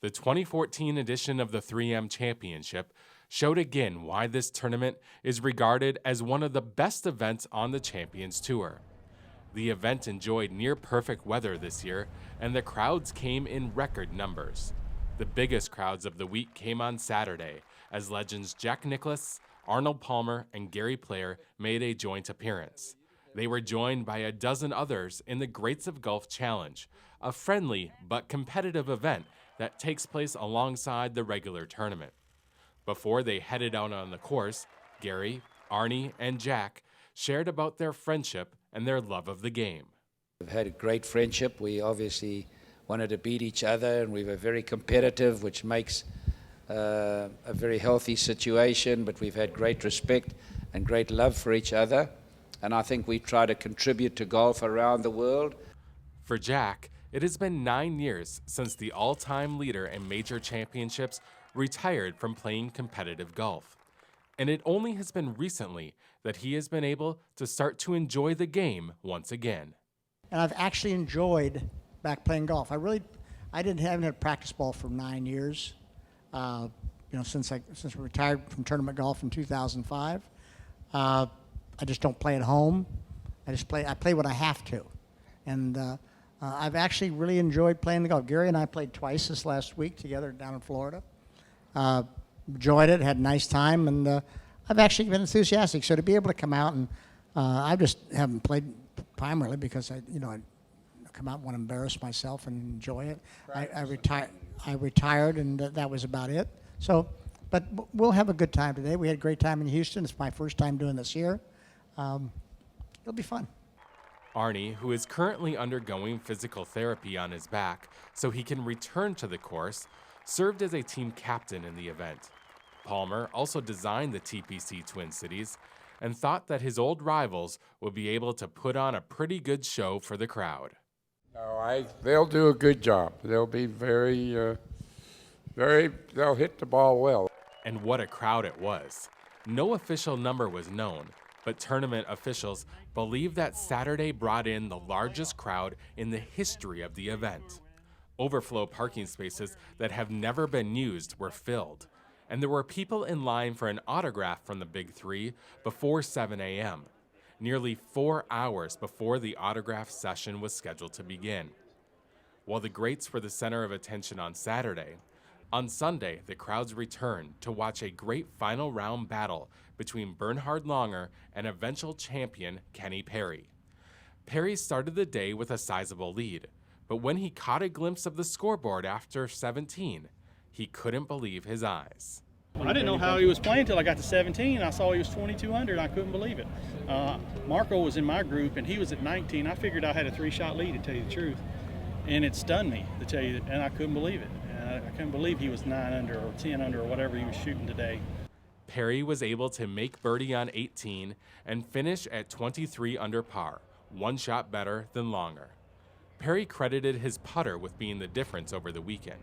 The 2014 edition of the 3M Championship showed again why this tournament is regarded as one of the best events on the Champions Tour. The event enjoyed near-perfect weather this year, and the crowds came in record numbers. The biggest crowds of the week came on Saturday, as legends Jack Nicklaus, Arnold Palmer, and Gary Player made a joint appearance. They were joined by a dozen others in the Greats of Golf Challenge, a friendly but competitive event that takes place alongside the regular tournament. Before they headed out on the course, Gary, Arnie, and Jack shared about their friendship and their love of the game. We've had a great friendship. We obviously wanted to beat each other, and we were very competitive, which makes a very healthy situation, but we've had great respect and great love for each other, and I think we try to contribute to golf around the world. For Jack, it has been 9 years since the all-time leader in major championships retired from playing competitive golf. And it only has been recently that he has been able to start to enjoy the game once again. And I've actually enjoyed back playing golf. haven't had a practice ball for 9 years. Since we retired from tournament golf in 2005. I just don't play at home. I play when I have to. And I've actually really enjoyed playing the golf. Gary and I played twice this last week together down in Florida. Enjoyed it, had a nice time, and I've actually been enthusiastic. So to be able to come out and I just haven't played primarily because I come out and want to embarrass myself and enjoy it. I retired, and that was about it. So, but we'll have a good time today. We had a great time in Houston. It's my first time doing this here. It'll be fun. Arnie, who is currently undergoing physical therapy on his back so he can return to the course, served as a team captain in the event. Palmer also designed the TPC Twin Cities and thought that his old rivals would be able to put on a pretty good show for the crowd. No, they'll do a good job. They'll be they'll hit the ball well. And what a crowd it was. No official number was known, but tournament officials believe that Saturday brought in the largest crowd in the history of the event. Overflow parking spaces that have never been used were filled, and there were people in line for an autograph from the Big Three before 7 a.m., nearly 4 hours before the autograph session was scheduled to begin. While the greats were the center of attention on Saturday, on Sunday the crowds returned to watch a great final round battle between Bernhard Langer and eventual champion Kenny Perry. Perry started the day with a sizable lead, but when he caught a glimpse of the scoreboard after 17, he couldn't believe his eyes. I didn't know how he was playing until I got to 17. I saw he was 22 under, and I couldn't believe it. Marco was in my group, and he was at 19. I figured I had a 3-shot lead, to tell you the truth, and it stunned me, to tell you, and I couldn't believe it. I couldn't believe he was 9 under or 10 under or whatever he was shooting today. Perry was able to make birdie on 18 and finish at 23 under par, 1 shot better than Langer. Perry credited his putter with being the difference over the weekend.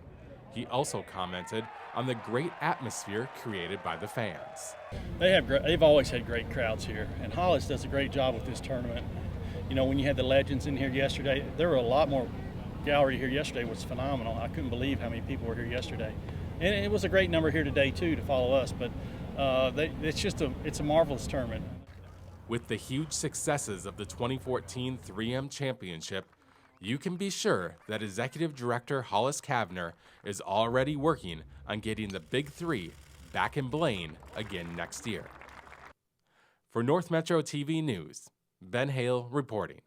He also commented on the great atmosphere created by the fans. They've always had great crowds here, and Hollis does a great job with this tournament. You know, when you had the legends in here yesterday, there were a lot more gallery here yesterday. Was phenomenal. I couldn't believe how many people were here yesterday. And it was a great number here today, too, to follow us, but it's a marvelous tournament. With the huge successes of the 2014 3M Championship, you can be sure that Executive Director Hollis Kavner is already working on getting the Big Three back in Blaine again next year. For North Metro TV News, Ben Hayle reporting.